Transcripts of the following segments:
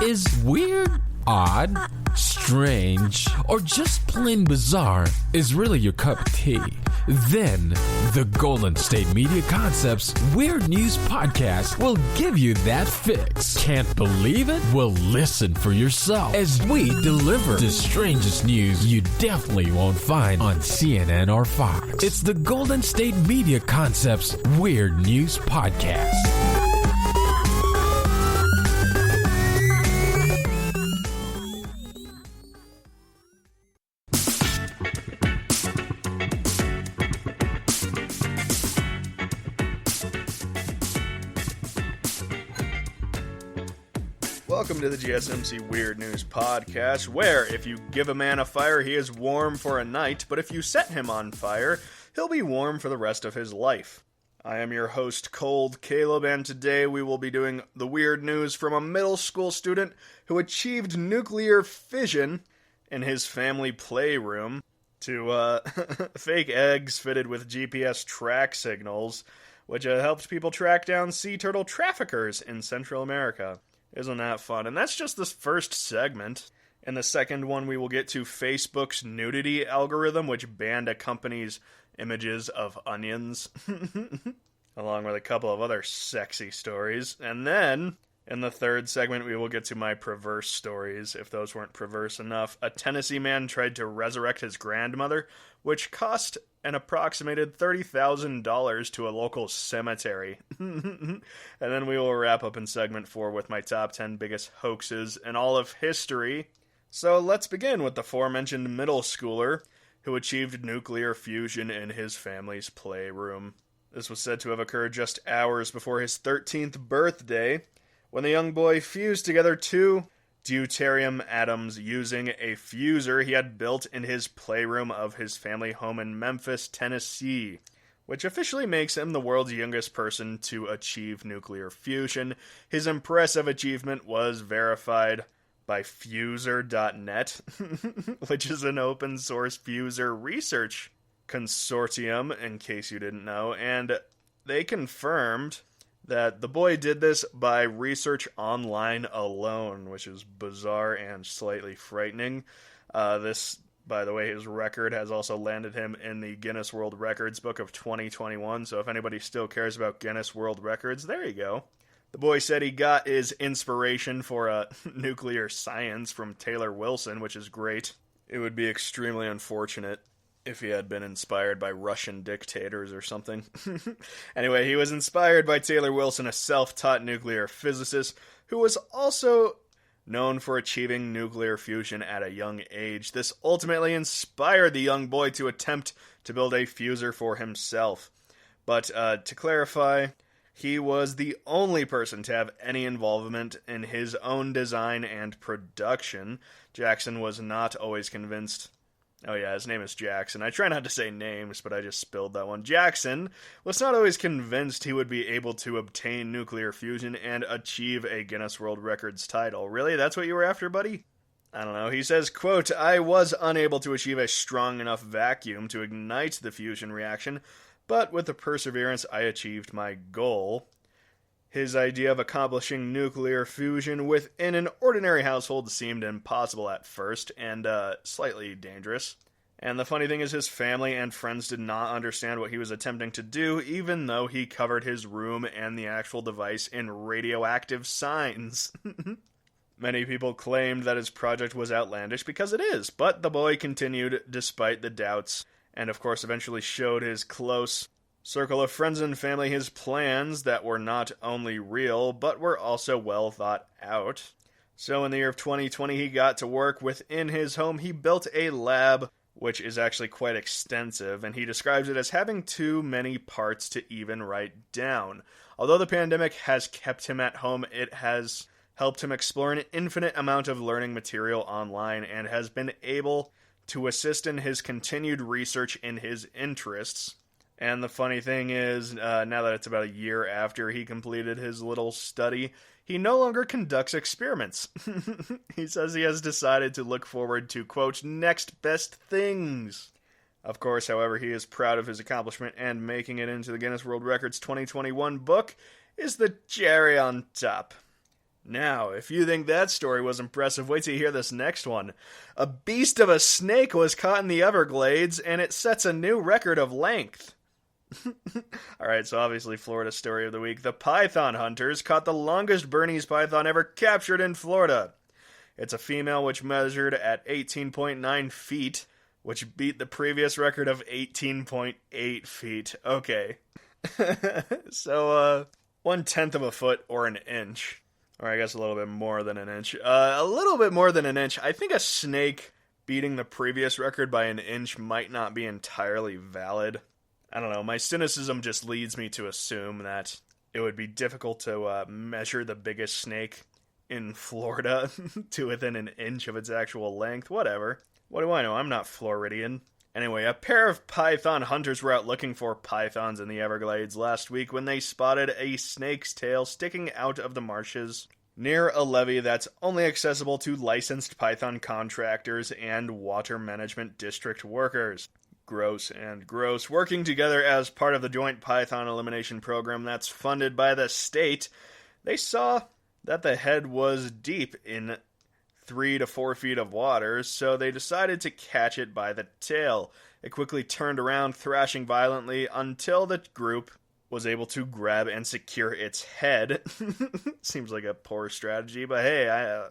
Is weird, odd, strange, or just plain bizarre is really your cup of tea? Then, the Golden State Media Concepts Weird News Podcast will give you that fix. Can't believe it? Well, listen for yourself as we deliver the strangest news you definitely won't find on CNN or Fox. It's the Golden State Media Concepts Weird News Podcast. Welcome to the GSMC Weird News Podcast, where if you give a man a fire, he is warm for a night, but if you set him on fire, he'll be warm for the rest of his life. I am your host, Cold Caleb, and today we will be doing the weird news from a middle school student who achieved nuclear fission in his family playroom to fake eggs fitted with GPS track signals, which helped people track down sea turtle traffickers in Central America. Isn't that fun? And that's just the first segment. In the second one, we will get to Facebook's nudity algorithm, which banned a company's images of onions, along with a couple of other sexy stories. And then, in the third segment, we will get to my perverse stories, if those weren't perverse enough. A Tennessee man tried to resurrect his grandmother, which cost an approximated $30,000 to a local cemetery. And then we will wrap up in segment 4 with my top 10 biggest hoaxes in all of history. So let's begin with the aforementioned middle schooler who achieved nuclear fusion in his family's playroom. This was said to have occurred just hours before his 13th birthday, when the young boy fused together two deuterium atoms using a fuser he had built in his playroom of his family home in Memphis, Tennessee, which officially makes him the world's youngest person to achieve nuclear fusion. His impressive achievement was verified by Fuser.net, which is an open source fuser research consortium, in case you didn't know, and they confirmed that the boy did this by research online alone, which is bizarre and slightly frightening. This, by the way, his record has also landed him in the Guinness World Records book of 2021, so if anybody still cares about Guinness World Records, there you go. The boy said he got his inspiration for nuclear science from Taylor Wilson, which is great. It would be extremely unfortunate if he had been inspired by Russian dictators or something. Anyway, he was inspired by Taylor Wilson, a self-taught nuclear physicist who was also known for achieving nuclear fusion at a young age. This ultimately inspired the young boy to attempt to build a fuser for himself. But to clarify, he was the only person to have any involvement in his own design and production. Jackson was not always convinced. Oh yeah, his name is Jackson. I try not to say names, but I just spilled that one. Jackson was not always convinced he would be able to obtain nuclear fusion and achieve a Guinness World Records title. Really? That's what you were after, buddy? I don't know. He says, quote, "I was unable to achieve a strong enough vacuum to ignite the fusion reaction, but with the perseverance I achieved my goal." His idea of accomplishing nuclear fusion within an ordinary household seemed impossible at first, and slightly dangerous. And the funny thing is his family and friends did not understand what he was attempting to do, even though he covered his room and the actual device in radioactive signs. Many people claimed that his project was outlandish, because it is, but the boy continued despite the doubts, and of course eventually showed his close circle of friends and family his plans that were not only real, but were also well thought out. So in the year of 2020, he got to work within his home. He built a lab, which is actually quite extensive, and he describes it as having too many parts to even write down. Although the pandemic has kept him at home, it has helped him explore an infinite amount of learning material online and has been able to assist in his continued research in his interests. And the funny thing is, now that it's about a year after he completed his little study, he no longer conducts experiments. He says he has decided to look forward to, quote, next best things. Of course, however, he is proud of his accomplishment, and making it into the Guinness World Records 2021 book is the cherry on top. Now, if you think that story was impressive, wait till you hear this next one. A beast of a snake was caught in the Everglades, and it sets a new record of length. Alright, so obviously Florida story of the week. The python hunters caught the longest Bernese python ever captured in Florida. It's a female which measured at 18.9 feet, which beat the previous record of 18.8 feet. Okay. So, 1/10 of a foot or an inch. Or I guess a little bit more than an inch. A little bit more than an inch. I think a snake beating the previous record by an inch might not be entirely valid. I don't know, my cynicism just leads me to assume that it would be difficult to measure the biggest snake in Florida to within an inch of its actual length. Whatever. What do I know? I'm not Floridian. Anyway, a pair of python hunters were out looking for pythons in the Everglades last week when they spotted a snake's tail sticking out of the marshes near a levee that's only accessible to licensed python contractors and water management district workers. Gross and gross. Working together as part of the joint python elimination program that's funded by the state, they saw that the head was deep in 3 to 4 feet of water, so they decided to catch it by the tail. It quickly turned around, thrashing violently, until the group was able to grab and secure its head. Seems like a poor strategy, but hey,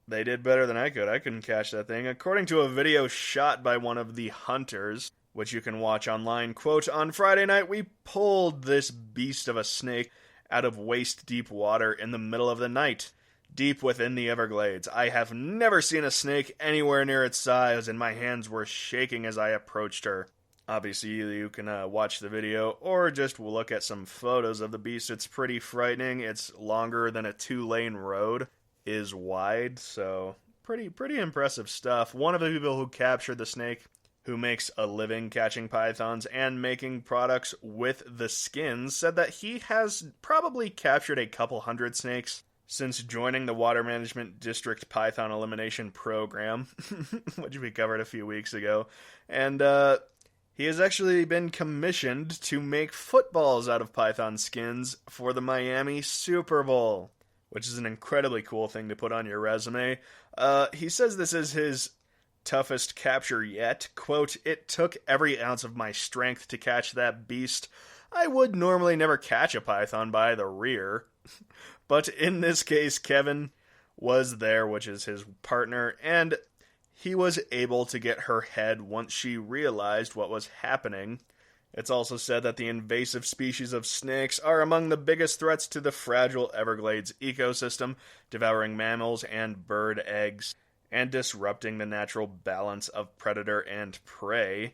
they did better than I could. I couldn't catch that thing. According to a video shot by one of the hunters, which you can watch online, quote, "On Friday night, we pulled this beast of a snake out of waist-deep water in the middle of the night, deep within the Everglades. I have never seen a snake anywhere near its size, and my hands were shaking as I approached her." Obviously, you can watch the video or just look at some photos of the beast. It's pretty frightening. It's longer than a 2-lane road is wide, so pretty impressive stuff. One of the people who captured the snake, who makes a living catching pythons and making products with the skins, said that he has probably captured a couple hundred snakes since joining the Water Management District Python Elimination Program, which we covered a few weeks ago. And he has actually been commissioned to make footballs out of python skins for the Miami Super Bowl, which is an incredibly cool thing to put on your resume. He says this is his toughest capture yet. Quote, "It took every ounce of my strength to catch that beast. I would normally never catch a python by the rear." But in this case, Kevin was there, which is his partner, and he was able to get her head once she realized what was happening. It's also said that the invasive species of snakes are among the biggest threats to the fragile Everglades ecosystem, devouring mammals and bird eggs, and disrupting the natural balance of predator and prey,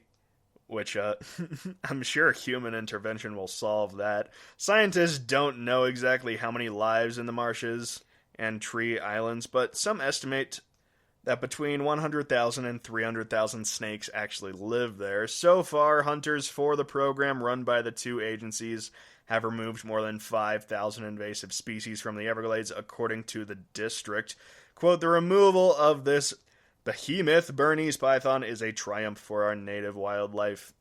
which I'm sure human intervention will solve that. Scientists don't know exactly how many lives in the marshes and tree islands, but some estimate that between 100,000 and 300,000 snakes actually live there. So far, hunters for the program run by the two agencies have removed more than 5,000 invasive species from the Everglades, according to the district. Quote, "The removal of this behemoth Bernese python is a triumph for our native wildlife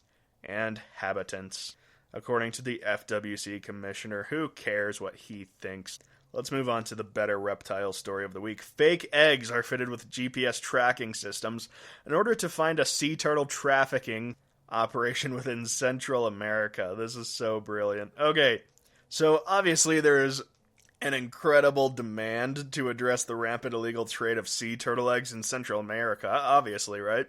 and habitants," according to the FWC commissioner. Who cares what he thinks? Let's move on to the better reptile story of the week. Fake eggs are fitted with GPS tracking systems in order to find a sea turtle trafficking operation within Central America. This is so brilliant. Okay, so obviously there is an incredible demand to address the rampant illegal trade of sea turtle eggs in Central America, obviously, right?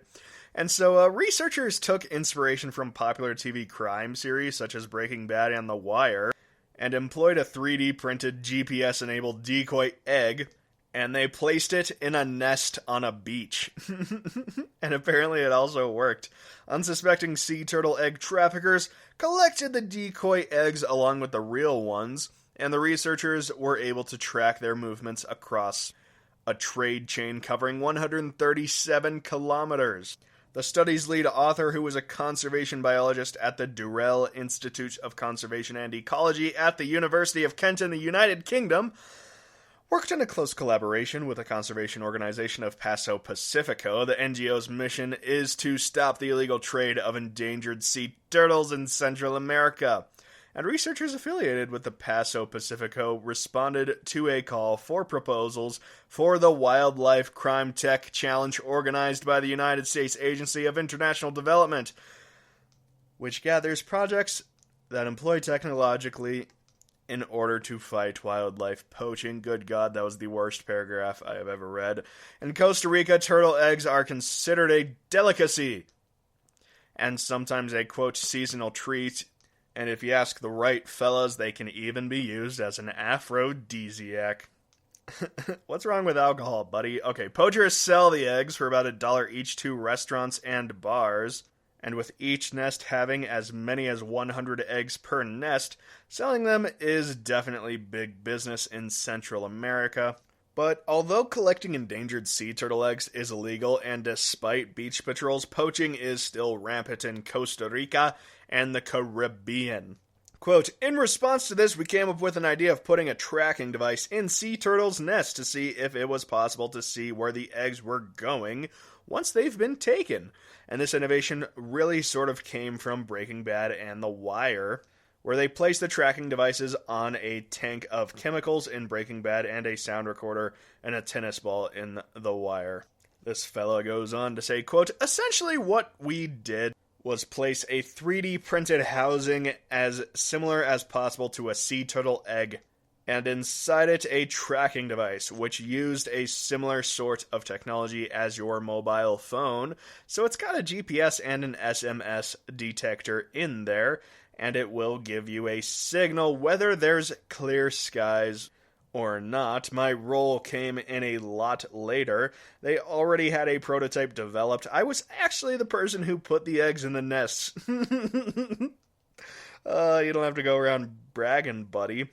And so researchers took inspiration from popular TV crime series such as Breaking Bad and The Wire, and employed a 3D printed GPS-enabled decoy egg, and they placed it in a nest on a beach. And apparently it also worked. Unsuspecting sea turtle egg traffickers collected the decoy eggs along with the real ones, and the researchers were able to track their movements across a trade chain covering 137 kilometers. The study's lead author, who was a conservation biologist at the Durrell Institute of Conservation and Ecology at the University of Kent in the United Kingdom, worked in a close collaboration with the conservation organization of Paso Pacifico. The NGO's mission is to stop the illegal trade of endangered sea turtles in Central America. and researchers affiliated with the Paso Pacifico responded to a call for proposals for the Wildlife Crime Tech Challenge organized by the United States Agency of International Development, which gathers projects that employ technologically in order to fight wildlife poaching. Good God, that was the worst paragraph I have ever read. In Costa Rica, turtle eggs are considered a delicacy, and sometimes a, quote, seasonal treat, and if you ask the right fellas, they can even be used as an aphrodisiac. What's wrong with alcohol, buddy? Okay, poachers sell the eggs for about $1 each to restaurants and bars, and with each nest having as many as 100 eggs per nest, selling them is definitely big business in Central America. But although collecting endangered sea turtle eggs is illegal, and despite beach patrols, poaching is still rampant in Costa Rica and the Caribbean. Quote, in response to this, we came up with an idea of putting a tracking device in sea turtles' nests to see if it was possible to see where the eggs were going once they've been taken. And this innovation really sort of came from Breaking Bad and The Wire, where they placed the tracking devices on a tank of chemicals in Breaking Bad and a sound recorder and a tennis ball in The Wire. This fella goes on to say, quote, essentially what we did was place a 3D printed housing as similar as possible to a sea turtle egg, and inside it a tracking device, which used a similar sort of technology as your mobile phone. So it's got a GPS and an SMS detector in there, and it will give you a signal whether there's clear skies or not. My role came in a lot later. They already had a prototype developed. I was actually the person who put the eggs in the nests. You don't have to go around bragging, buddy.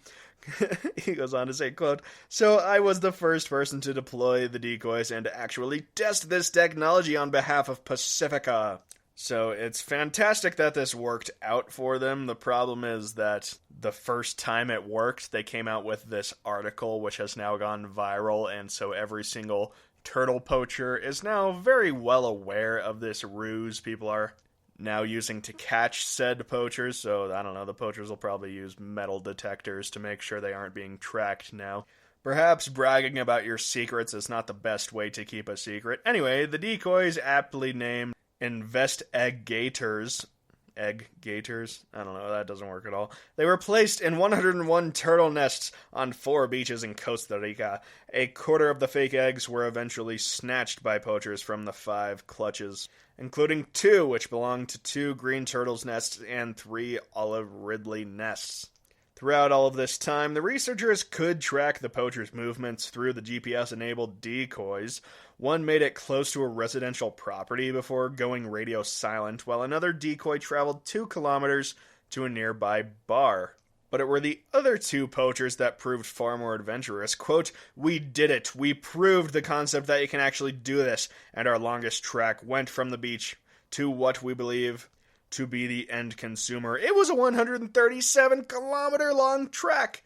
He goes on to say, quote, so I was the first person to deploy the decoys and to actually test this technology on behalf of Pacifica. So it's fantastic that this worked out for them. The problem is that the first time it worked, they came out with this article which has now gone viral, and so every single turtle poacher is now very well aware of this ruse people are now using to catch said poachers. So, I don't know, the poachers will probably use metal detectors to make sure they aren't being tracked now. Perhaps bragging about your secrets is not the best way to keep a secret. Anyway, the decoys, aptly named Egg-gators. Egg-gators? I don't know, that doesn't work at all. They were placed in 101 turtle nests on 4 beaches in Costa Rica. A quarter of the fake eggs were eventually snatched by poachers from the 5 clutches, including 2 which belonged to 2 green turtles nests and 3 olive ridley nests. Throughout all of this time, the researchers could track the poachers' movements through the GPS-enabled decoys. One made it close to a residential property before going radio silent, while another decoy traveled 2 kilometers to a nearby bar. But it were the other 2 poachers that proved far more adventurous. Quote, we did it. We proved the concept that you can actually do this, and our longest track went from the beach to what we believe to be the end consumer. It was a 137-kilometer long trek.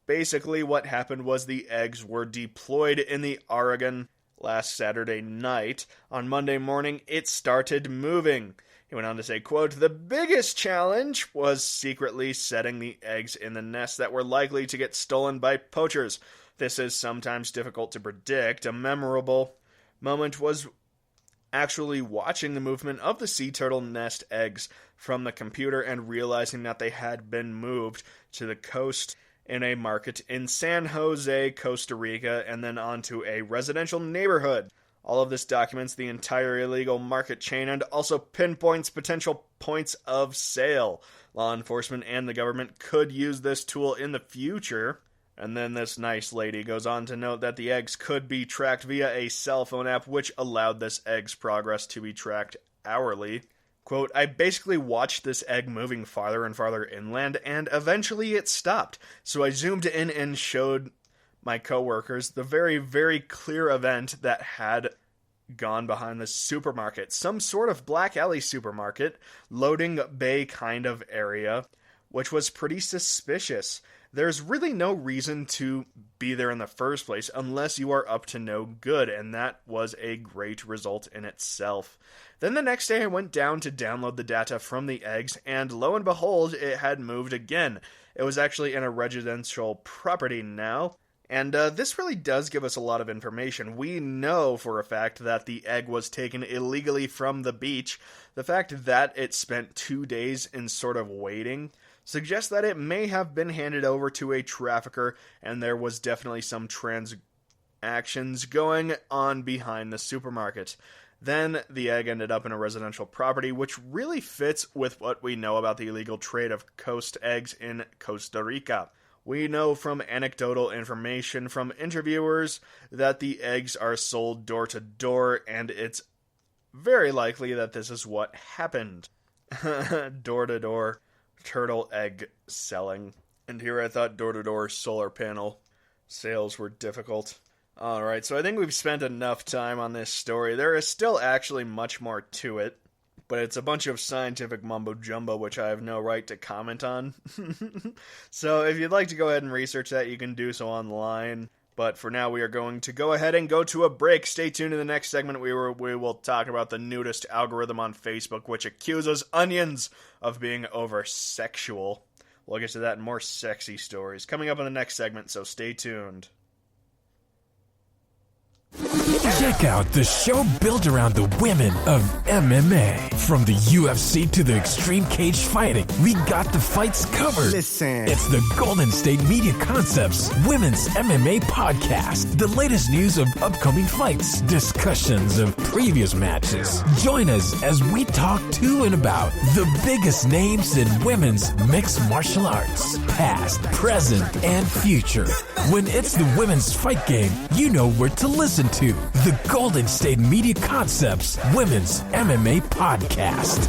Basically, what happened was the eggs were deployed in the Oregon last Saturday night. On Monday morning, it started moving. He went on to say, quote, the biggest challenge was secretly setting the eggs in the nests that were likely to get stolen by poachers. This is sometimes difficult to predict. A memorable moment was actually watching the movement of the sea turtle nest eggs from the computer and realizing that they had been moved to the coast in a market in San Jose, Costa Rica, and then onto a residential neighborhood. All of this documents the entire illegal market chain and also pinpoints potential points of sale. Law enforcement and the government could use this tool in the future. And then this nice lady goes on to note that the eggs could be tracked via a cell phone app, which allowed this egg's progress to be tracked hourly. Quote, I basically watched this egg moving farther and farther inland, and eventually it stopped. So I zoomed in and showed my coworkers the very, very clear event that had gone behind the supermarket. Some sort of black alley supermarket, loading bay kind of area, which was pretty suspicious. there's really no reason to be there in the first place unless you are up to no good, and that was a great result in itself. Then the next day I went down to download the data from the eggs, and lo and behold, it had moved again. It was actually in a residential property now, and this really does give us a lot of information. We know for a fact that the egg was taken illegally from the beach. The fact that it spent 2 days in sort of waiting suggests that it may have been handed over to a trafficker, and there was definitely some transactions going on behind the supermarket. Then the egg ended up in a residential property, which really fits with what we know about the illegal trade of coast eggs in Costa Rica. We know from anecdotal information from interviewers that the eggs are sold door to door, and it's very likely that this is what happened. Door to door turtle egg selling. And here I thought door to door solar panel sales were difficult. Alright, so I think we've spent enough time on this story. There is still actually much more to it, but it's a bunch of scientific mumbo-jumbo which I have no right to comment on. So if you'd like to go ahead and research that, you can do so online. But for now, we are going to go ahead and go to a break. Stay tuned in the next segment. We will talk about the nudist algorithm on Facebook, which accuses onions of being over-sexual. We'll get to that and more sexy stories coming up in the next segment, so stay tuned. Check out the show built around the women of MMA. From the UFC to the extreme cage fighting, we got the fights covered. Listen. It's the Golden State Media Concepts Women's MMA Podcast. The latest news of upcoming fights, discussions of previous matches. Join us as we talk to and about the biggest names in women's mixed martial arts, past, present, and future. When it's the women's fight game, you know where to listen to. The Golden State Media Concepts Women's MMA Podcast.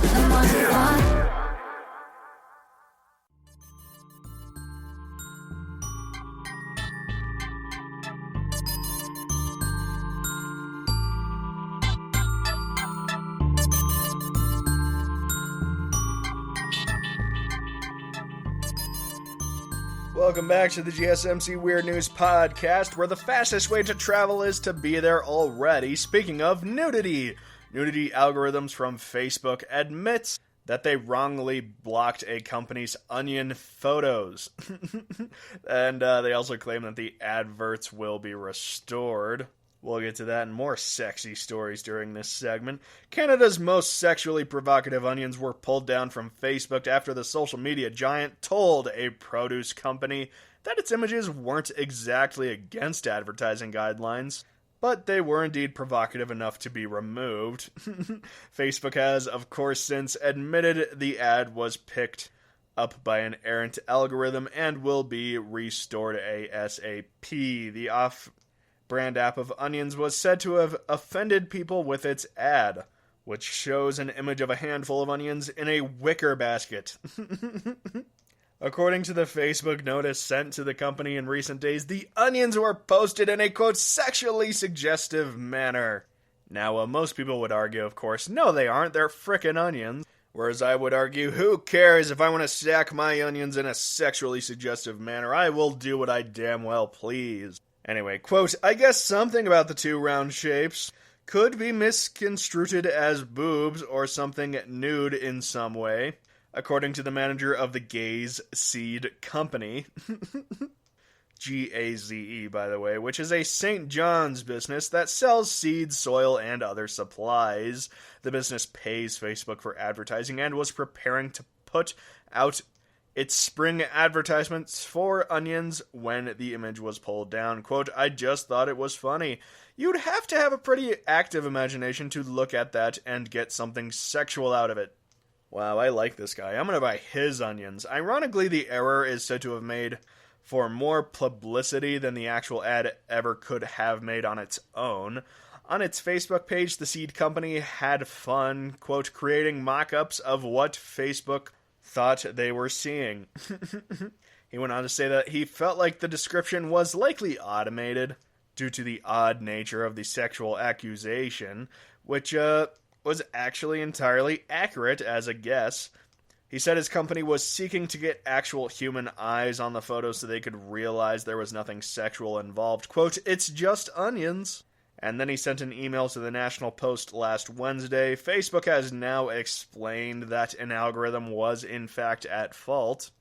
Welcome back to the GSMC Weird News Podcast, where the fastest way to travel is to be there already. Speaking of nudity, nudity algorithms from Facebook admits that they wrongly blocked a company's onion photos. And they also claim that the adverts will be restored. We'll get to that and more sexy stories during this segment. Canada's most sexually provocative onions were pulled down from Facebook after the social media giant told a produce company that its images weren't exactly against advertising guidelines, but they were indeed provocative enough to be removed. Facebook has, of course, since admitted the ad was picked up by an errant algorithm and will be restored ASAP. The off-brand app of onions was said to have offended people with its ad, which shows an image of a handful of onions in a wicker basket. According to the Facebook notice sent to the company in recent days, the onions were posted in a, quote, sexually suggestive manner. Now, most people would argue, of course, no they aren't, they're frickin' onions. Whereas I would argue, who cares if I want to stack my onions in a sexually suggestive manner? I will do what I damn well please. Anyway, quote, I guess something about the two round shapes could be misconstrued as boobs or something nude in some way, according to the manager of the Gaze Seed Company. Gaze, by the way, which is a St. John's business that sells seeds, soil, and other supplies. The business pays Facebook for advertising and was preparing to put out its spring advertisements for onions when the image was pulled down. Quote, I just thought it was funny. You'd have to have a pretty active imagination to look at that and get something sexual out of it. Wow, I like this guy. I'm gonna buy his onions. Ironically, the error is said to have made for more publicity than the actual ad ever could have made on its own. On its Facebook page, the seed company had fun, quote, creating mock-ups of what Facebook thought they were seeing. He went on to say that he felt like the description was likely automated due to the odd nature of the sexual accusation, which was actually entirely accurate as a guess. He said his company was seeking to get actual human eyes on the photos so they could realize there was nothing sexual involved. Quote, "It's just onions." And then he sent an email to the National Post last Wednesday. Facebook has now explained that an algorithm was in fact at fault.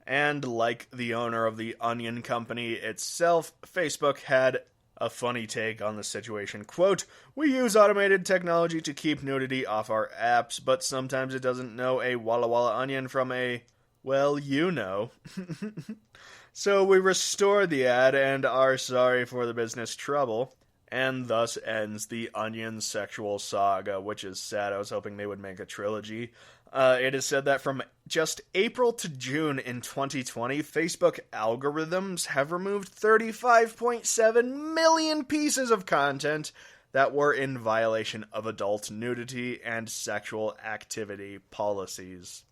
And like the owner of the Onion Company itself, Facebook had a funny take on the situation. Quote, "We use automated technology to keep nudity off our apps, but sometimes it doesn't know a Walla Walla onion from a, well, you know. So we restore the ad and are sorry for the business trouble." And thus ends the Onion sexual saga, which is sad. I was hoping they would make a trilogy. It is said that from just April to June in 2020, Facebook algorithms have removed 35.7 million pieces of content that were in violation of adult nudity and sexual activity policies.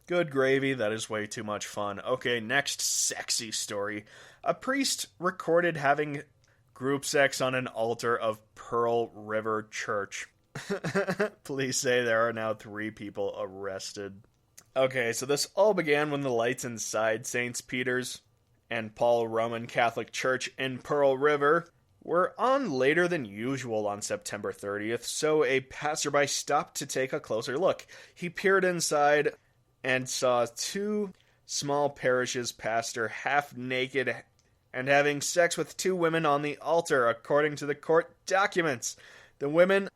Good gravy, that is way too much fun. Okay, next sexy story. A priest recorded having group sex on an altar of Pearl River Church. Police say there are now 3 people arrested. Okay, so this all began when the lights inside St. Peter's and Paul Roman Catholic Church in Pearl River were on later than usual on September 30th, so a passerby stopped to take a closer look. He peered inside and saw 2 small parishes' pastor half naked and having sex with 2 women on the altar, according to the court documents. The women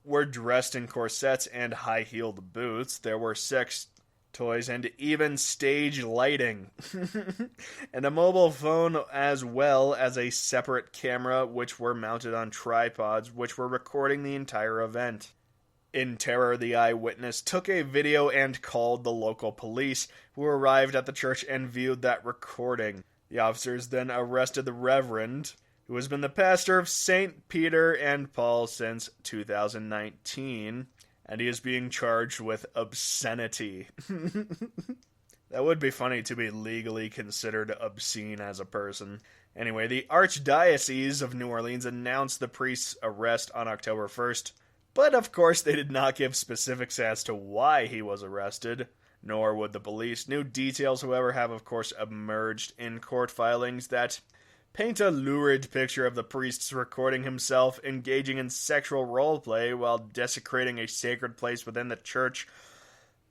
were dressed in corsets and high-heeled boots. There were sex toys and even stage lighting. And a mobile phone as well as a separate camera, which were mounted on tripods, which were recording the entire event. In terror, the eyewitness took a video and called the local police, who arrived at the church and viewed that recording. The officers then arrested the Reverend, who has been the pastor of St. Peter and Paul since 2019, and he is being charged with obscenity. That would be funny to be legally considered obscene as a person. Anyway, the Archdiocese of New Orleans announced the priest's arrest on October 1st, but of course they did not give specifics as to why he was arrested. Nor would the police. New details, however, have of course emerged in court filings that paint a lurid picture of the priest recording himself engaging in sexual roleplay while desecrating a sacred place within the church.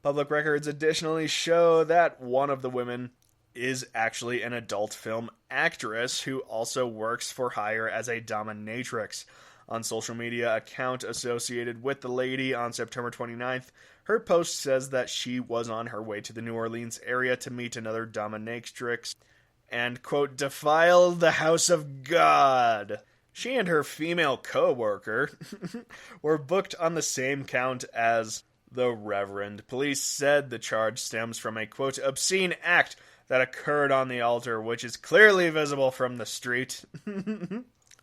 Public records additionally show that one of the women is actually an adult film actress who also works for hire as a dominatrix. On social media account associated with the lady on September 29th, her post says that she was on her way to the New Orleans area to meet another dominatrix and, quote, defile the house of God. She and her female co-worker were booked on the same count as the Reverend. Police said the charge stems from a, quote, obscene act that occurred on the altar, which is clearly visible from the street.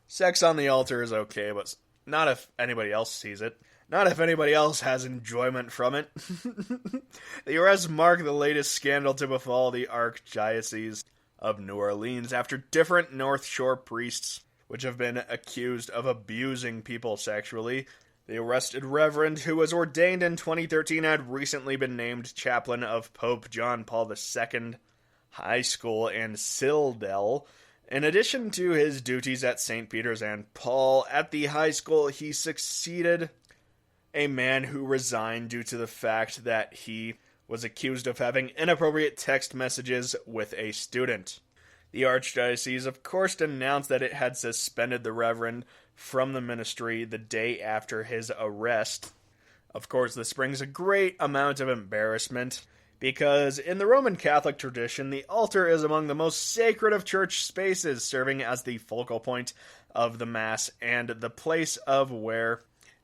Sex on the altar is okay, but not if anybody else sees it. Not if anybody else has enjoyment from it. The arrests mark the latest scandal to befall the Archdiocese of New Orleans after different North Shore priests, which have been accused of abusing people sexually. The arrested reverend, who was ordained in 2013, had recently been named chaplain of Pope John Paul II High School in Cildel. In addition to his duties at St. Peter's and Paul, at the high school he succeeded a man who resigned due to the fact that he was accused of having inappropriate text messages with a student. The Archdiocese, of course, announced that it had suspended the Reverend from the ministry the day after his arrest. Of course, this brings a great amount of embarrassment, because in the Roman Catholic tradition, the altar is among the most sacred of church spaces, serving as the focal point of the Mass and the place of where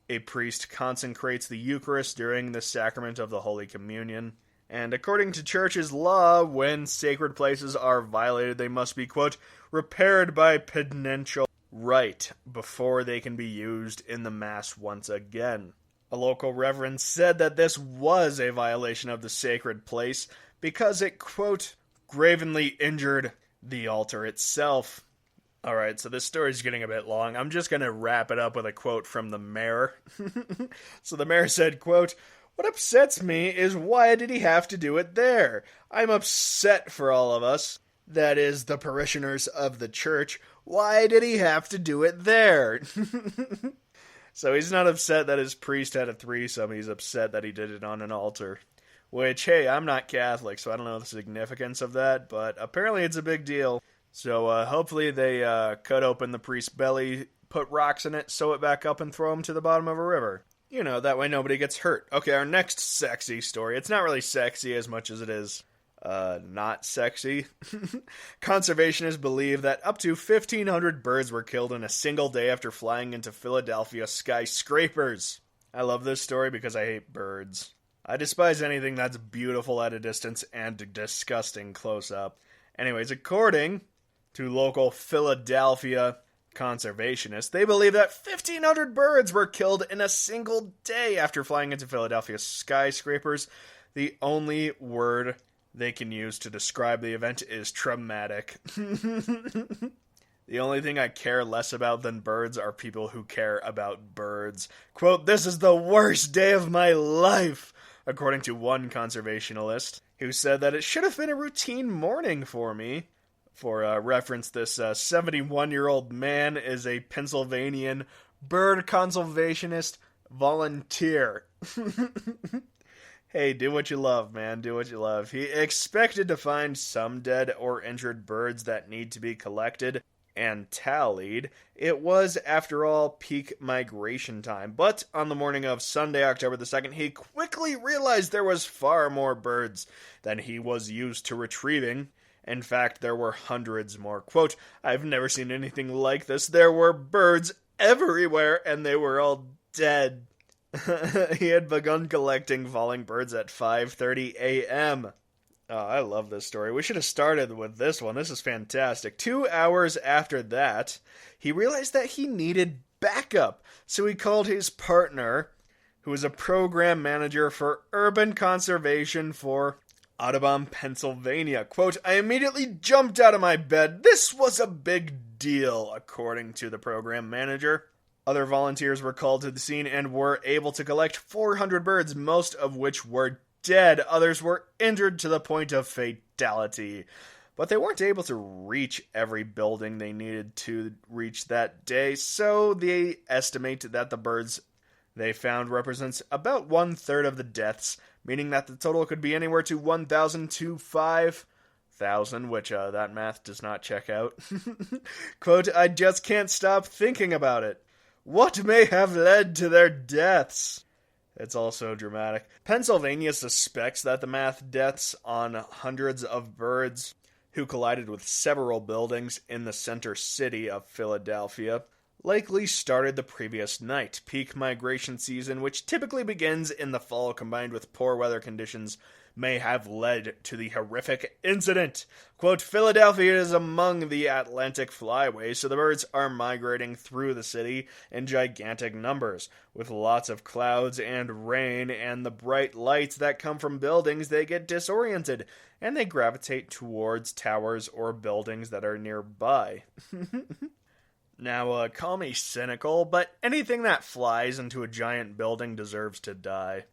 a priest consecrates the Eucharist during the sacrament of the Holy Communion. And according to church's law, when sacred places are violated, they must be, quote, repaired by penitential rite before they can be used in the Mass once again. A local reverend said that this was a violation of the sacred place because it, quote, gravenly injured the altar itself. Alright, so this story's getting a bit long. I'm just going to wrap it up with a quote from the mayor. So the mayor said, quote, What upsets me is why did he have to do it there? I'm upset for all of us. That is, the parishioners of the church. Why did he have to do it there? So he's not upset that his priest had a threesome. He's upset that he did it on an altar. Which, hey, I'm not Catholic, so I don't know the significance of that, but apparently it's a big deal. So hopefully they cut open the priest's belly, put rocks in it, sew it back up, and throw him to the bottom of a river. You know, that way nobody gets hurt. Okay, our next sexy story. It's not really sexy as much as it is not sexy. Conservationists believe that up to 1,500 birds were killed in a single day after flying into Philadelphia skyscrapers. I love this story because I hate birds. I despise anything that's beautiful at a distance and disgusting close up. Anyways, according to local Philadelphia conservationists, they believe that 1,500 birds were killed in a single day after flying into Philadelphia skyscrapers. The only word they can use to describe the event is traumatic. The only thing I care less about than birds are people who care about birds. Quote, "This is the worst day of my life," according to one conservationalist, who said that it should have been a routine morning for me. For reference, this 71-year-old man is a Pennsylvanian bird conservationist volunteer. Hey, do what you love, man. Do what you love. He expected to find some dead or injured birds that need to be collected and tallied. It was, after all, peak migration time. But on the morning of Sunday, October the 2nd, he quickly realized there was far more birds than he was used to retrieving. In fact, there were hundreds more. Quote, "I've never seen anything like this. There were birds everywhere, and they were all dead." He had begun collecting falling birds at 5:30 a.m. Oh, I love this story. We should have started with this one. This is fantastic. 2 hours after that, he realized that he needed backup. So he called his partner, who was a program manager for urban conservation for Audubon, Pennsylvania. Quote, "I immediately jumped out of my bed. This was a big deal," according to the program manager. Other volunteers were called to the scene and were able to collect 400 birds, most of which were dead. Others were injured to the point of fatality. But they weren't able to reach every building they needed to reach that day, so they estimate that the birds they found represents about 1/3 of the deaths, meaning that the total could be anywhere to 1,000 to 5,000, which that math does not check out. Quote, "I just can't stop thinking about it. What may have led to their deaths?" It's also dramatic. Pennsylvania suspects that the mass deaths on hundreds of birds who collided with several buildings in the center city of Philadelphia likely started the previous night. Peak migration season, which typically begins in the fall combined with poor weather conditions, may have led to the horrific incident. Quote, "Philadelphia is among the Atlantic flyways, so the birds are migrating through the city in gigantic numbers. With lots of clouds and rain and the bright lights that come from buildings, they get disoriented, and they gravitate towards towers or buildings that are nearby." Now, call me cynical, but anything that flies into a giant building deserves to die.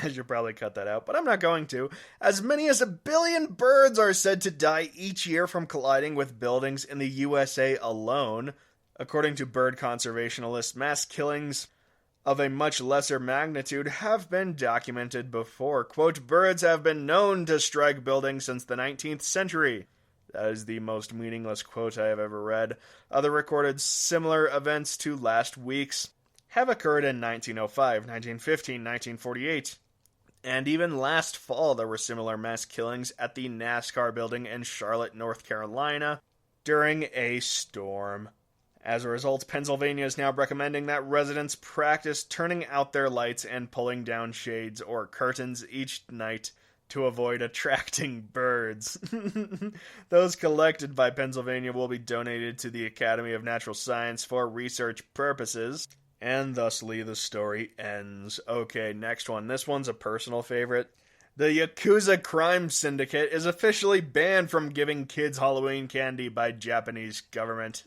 I should probably cut that out, but I'm not going to. As many as 1 billion birds are said to die each year from colliding with buildings in the USA alone. According to bird conservationists, mass killings of a much lesser magnitude have been documented before. Quote, "Birds have been known to strike buildings since the 19th century. That is the most meaningless quote I have ever read. Other recorded similar events to last week's have occurred in 1905, 1915, 1948. And even last fall, there were similar mass killings at the NASCAR building in Charlotte, North Carolina, during a storm. As a result, Pennsylvania is now recommending that residents practice turning out their lights and pulling down shades or curtains each night to avoid attracting birds. Those collected by Pennsylvania will be donated to the Academy of Natural Science for research purposes. And thusly, the story ends. Okay, next one. This one's a personal favorite. The Yakuza crime syndicate is officially banned from giving kids Halloween candy by Japanese government.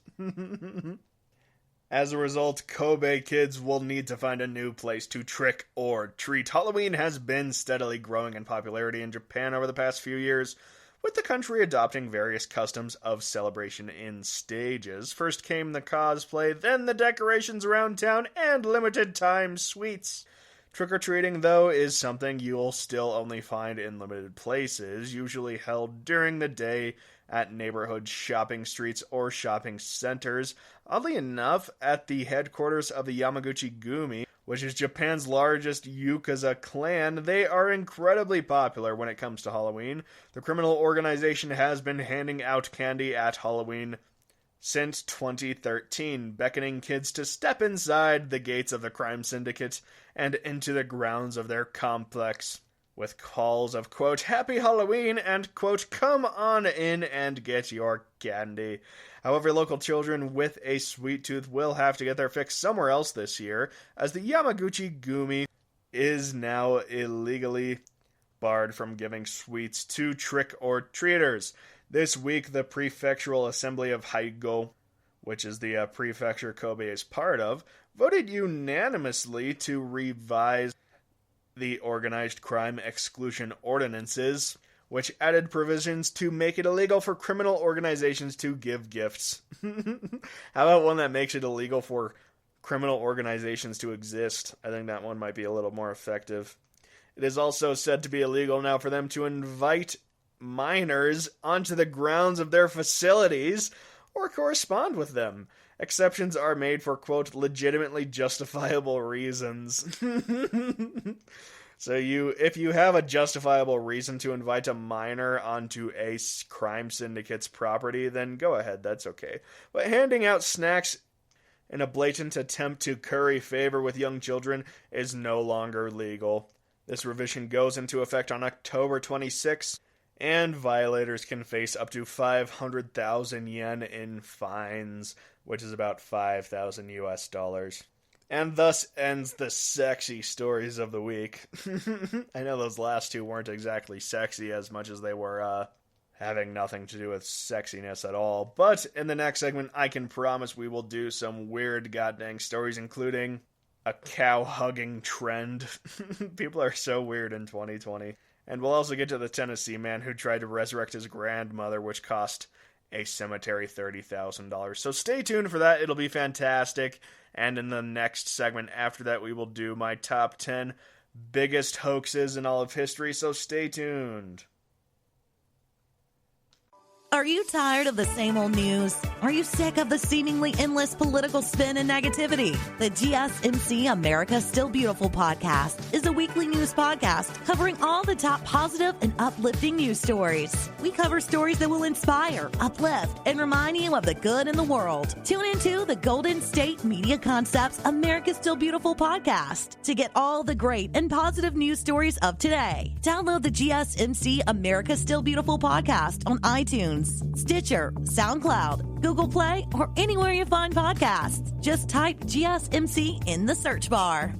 As a result, Kobe kids will need to find a new place to trick or treat. Halloween has been steadily growing in popularity in Japan over the past few years, with the country adopting various customs of celebration in stages. First came the cosplay, then the decorations around town, and limited time sweets. Trick-or-treating, though, is something you'll still only find in limited places, usually held during the day at neighborhood shopping streets or shopping centers. Oddly enough, at the headquarters of the Yamaguchi-gumi, which is Japan's largest Yakuza clan, they are incredibly popular when it comes to Halloween. The criminal organization has been handing out candy at Halloween since 2013, beckoning kids to step inside the gates of the crime syndicate and into the grounds of their complex, with calls of, quote, Happy Halloween, and, quote, Come on in and get your candy. However, local children with a sweet tooth will have to get their fix somewhere else this year, as the Yamaguchi-gumi is now illegally barred from giving sweets to trick-or-treaters. This week, the Prefectural Assembly of Haigo, which is the prefecture Kobe is part of, voted unanimously to revise the Organized Crime Exclusion Ordinances, which added provisions to make it illegal for criminal organizations to give gifts. How about one that makes it illegal for criminal organizations to exist? I think that one might be a little more effective. It is also said to be illegal now for them to invite minors onto the grounds of their facilities or correspond with them. Exceptions are made for, quote, legitimately justifiable reasons. So if you have a justifiable reason to invite a minor onto a crime syndicate's property, then go ahead, that's okay. But handing out snacks in a blatant attempt to curry favor with young children is no longer legal. This revision goes into effect on October 26th, and violators can face up to 500,000 yen in fines, which is about $5,000 US. And thus ends the sexy stories of the week. I know those last two weren't exactly sexy as much as they were having nothing to do with sexiness at all. But in the next segment, I can promise we will do some weird goddamn stories, including a cow-hugging trend. People are so weird in 2020. And we'll also get to the Tennessee man who tried to resurrect his grandmother, which cost a cemetery $30,000. So stay tuned for that. It'll be fantastic. And in the next segment after that, we will do my top 10 biggest hoaxes in all of history. So stay tuned. Are you tired of the same old news? Are you sick of the seemingly endless political spin and negativity? The GSMC America Still Beautiful podcast is a weekly news podcast covering all the top positive and uplifting news stories. We cover stories that will inspire, uplift, and remind you of the good in the world. Tune into the Golden State Media Concepts America Still Beautiful podcast to get all the great and positive news stories of today. Download the GSMC America Still Beautiful podcast on iTunes, Stitcher, SoundCloud, Google Play, or anywhere you find podcasts. Just type GSMC in the search bar.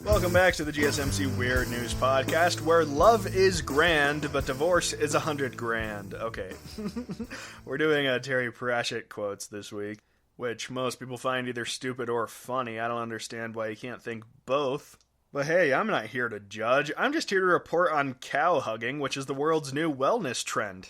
Welcome back to the GSMC Weird News Podcast, where love is grand, but divorce is $100,000. Okay. We're doing Terry Pratchett quotes this week, which most people find either stupid or funny. I don't understand why you can't think both. But hey, I'm not here to judge. I'm just here to report on cow hugging, which is the world's new wellness trend.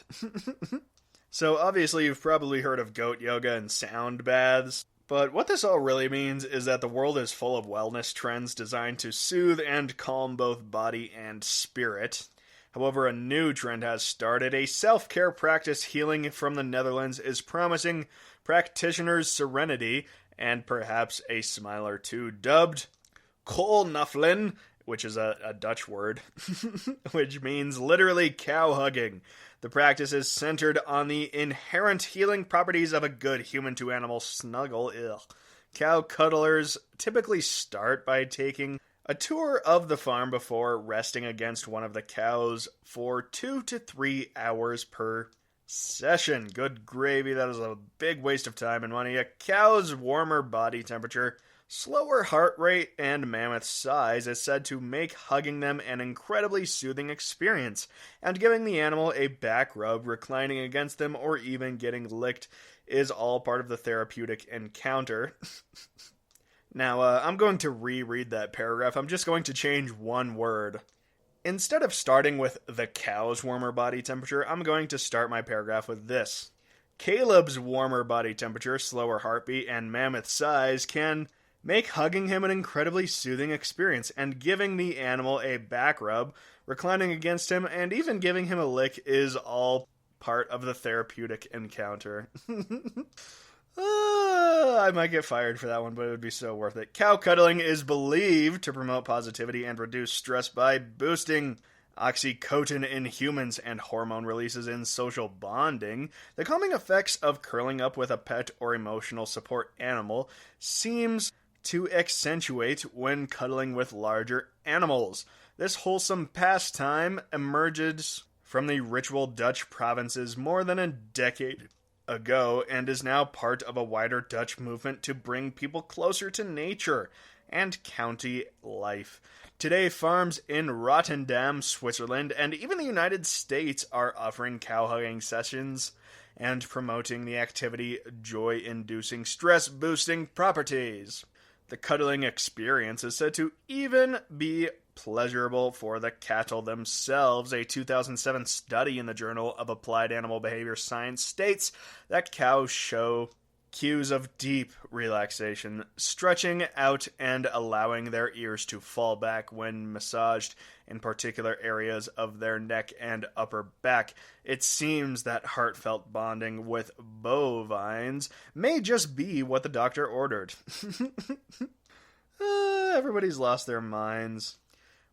So obviously you've probably heard of goat yoga and sound baths. But what this all really means is that the world is full of wellness trends designed to soothe and calm both body and spirit. However, a new trend has started. A self-care practice healing from the Netherlands is promising practitioners serenity and perhaps a smile or two, dubbed Koolnuffelen, which is a Dutch word, which means literally cow hugging. The practice is centered on the inherent healing properties of a good human-to-animal snuggle. Cow cuddlers typically start by taking A tour of the farm before resting against one of the cows for 2 to 3 hours per session. Good gravy, that is a big waste of time and money. A cow's warmer body temperature, slower heart rate, and mammoth size is said to make hugging them an incredibly soothing experience, and giving the animal a back rub, reclining against them, or even getting licked is all part of the therapeutic encounter. Now, I'm going to reread that paragraph. I'm just going to change one word. Instead of starting with the cow's warmer body temperature, I'm going to start my paragraph with this. Caleb's warmer body temperature, slower heartbeat, and mammoth size can make hugging him an incredibly soothing experience, and giving the animal a back rub, reclining against him, and even giving him a lick is all part of the therapeutic encounter. I might get fired for that one, but it would be so worth it. Cow cuddling is believed to promote positivity and reduce stress by boosting oxytocin in humans and hormone releases in social bonding. The calming effects of curling up with a pet or emotional support animal seems to accentuate when cuddling with larger animals. This wholesome pastime emerges from the ritual Dutch provinces more than a decade ago and is now part of a wider Dutch movement to bring people closer to nature and county life. Today, farms in Rotterdam, Switzerland, and even the United States are offering cow hugging sessions and promoting the activity joy-inducing, stress-boosting properties. The cuddling experience is said to even be pleasurable for the cattle themselves. A 2007 study in the Journal of Applied Animal Behavior Science states that cows show cues of deep relaxation, stretching out and allowing their ears to fall back when massaged in particular areas of their neck and upper back. It seems that heartfelt bonding with bovines may just be what the doctor ordered. Everybody's lost their minds,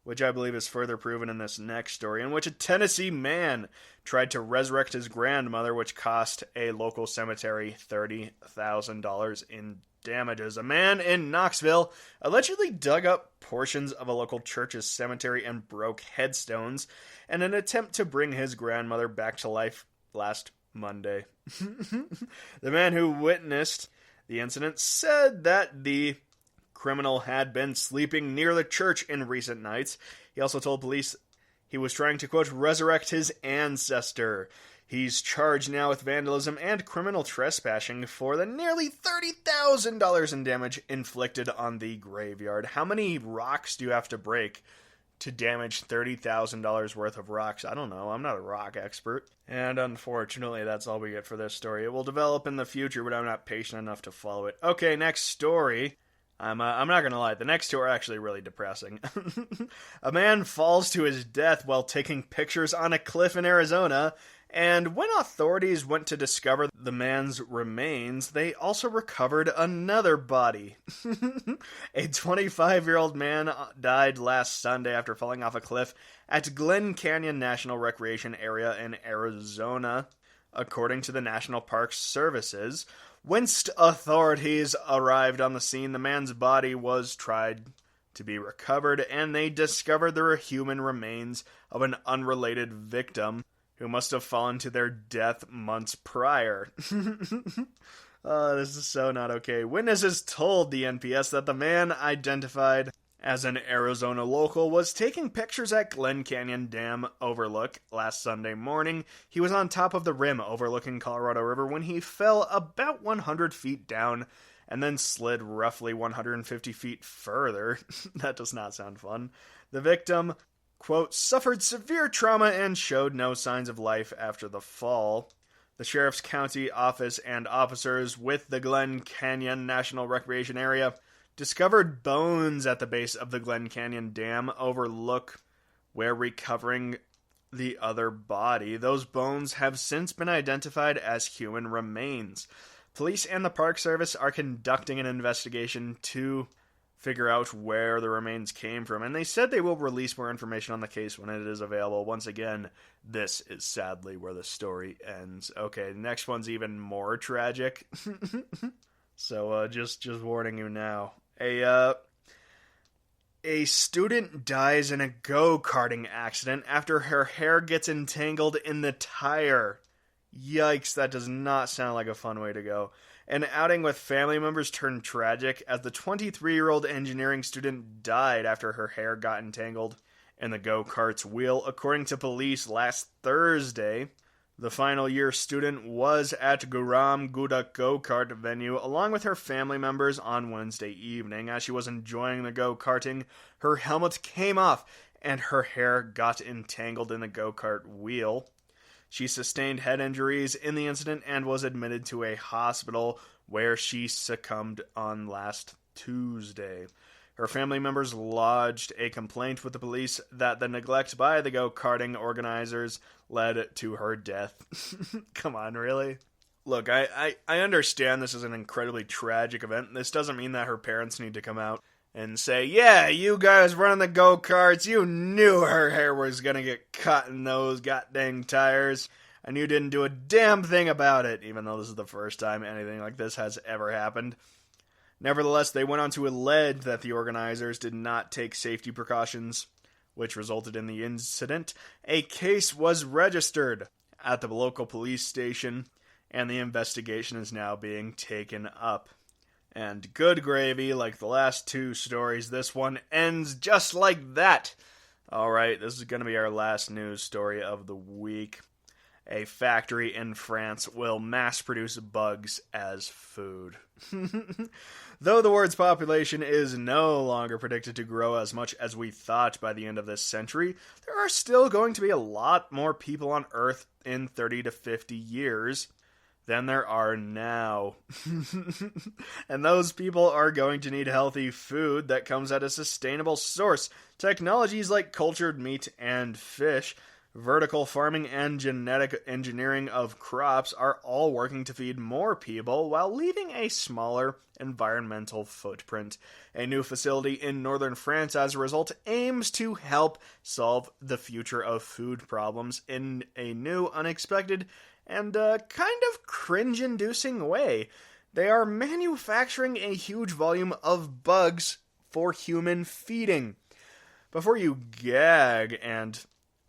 which I believe is further proven in this next story, in which a Tennessee man tried to resurrect his grandmother, which cost a local cemetery $30,000 in damages. A man in Knoxville allegedly dug up portions of a local church's cemetery and broke headstones in an attempt to bring his grandmother back to life last Monday. The man who witnessed the incident said that the criminal had been sleeping near the church in recent nights. He also told police he was trying to, quote, resurrect his ancestor. He's charged now with vandalism and criminal trespassing for the nearly $30,000 in damage inflicted on the graveyard. How many rocks do you have to break to damage $30,000 worth of rocks? I don't know. I'm not a rock expert. And unfortunately, that's all we get for this story. It will develop in the future, but I'm not patient enough to follow it. Okay, next story. I'm not going to lie, the next two are actually really depressing. A man falls to his death while taking pictures on a cliff in Arizona, and when authorities went to discover the man's remains, they also recovered another body. A 25-year-old man died last Sunday after falling off a cliff at Glen Canyon National Recreation Area in Arizona, according to the National Park Services. Once authorities arrived on the scene, the man's body was tried to be recovered, and they discovered there were human remains of an unrelated victim who must have fallen to their death months prior. Oh, this is so not okay. Witnesses told the NPS that the man, identified as an Arizona local, was taking pictures at Glen Canyon Dam Overlook last Sunday morning. He was on top of the rim overlooking Colorado River when he fell about 100 feet down and then slid roughly 150 feet further. That does not sound fun. The victim, quote, suffered severe trauma and showed no signs of life after the fall. The Sheriff's County Office and officers with the Glen Canyon National Recreation Area discovered bones at the base of the Glen Canyon Dam Overlook where recovering the other body. Those bones have since been identified as human remains. Police and the Park Service are conducting an investigation to figure out where the remains came from, and they said they will release more information on the case when it is available. Once again, this is sadly where the story ends. Okay, the next one's even more tragic. So, just warning you now. A student dies in a go-karting accident after her hair gets entangled in the tire. Yikes, that does not sound like a fun way to go. An outing with family members turned tragic as the 23-year-old engineering student died after her hair got entangled in the go-kart's wheel, according to police last Thursday. The final year student was at Guram Guda go-kart venue along with her family members on Wednesday evening. As she was enjoying the go-karting, her helmet came off and her hair got entangled in the go-kart wheel. She sustained head injuries in the incident and was admitted to a hospital where she succumbed on last Tuesday. Her family members lodged a complaint with the police that the neglect by the go-karting organizers led to her death. Come on, really? Look, I understand this is an incredibly tragic event. This doesn't mean that her parents need to come out and say, yeah, you guys running the go-karts, you knew her hair was gonna get caught in those goddamn tires, and you didn't do a damn thing about it, even though this is the first time anything like this has ever happened. Nevertheless, they went on to allege that the organizers did not take safety precautions, which resulted in the incident. A case was registered at the local police station, and the investigation is now being taken up. And good gravy, like the last two stories, this one ends just like that. Alright, this is going to be our last news story of the week. A factory in France will mass-produce bugs as food. Though the world's population is no longer predicted to grow as much as we thought by the end of this century, there are still going to be a lot more people on Earth in 30 to 50 years than there are now. And those people are going to need healthy food that comes at a sustainable source. Technologies like cultured meat and fish, vertical farming, and genetic engineering of crops are all working to feed more people while leaving a smaller environmental footprint. A new facility in northern France, as a result, aims to help solve the future of food problems in a new, unexpected, and kind of cringe-inducing way. They are manufacturing a huge volume of bugs for human feeding. Before you gag and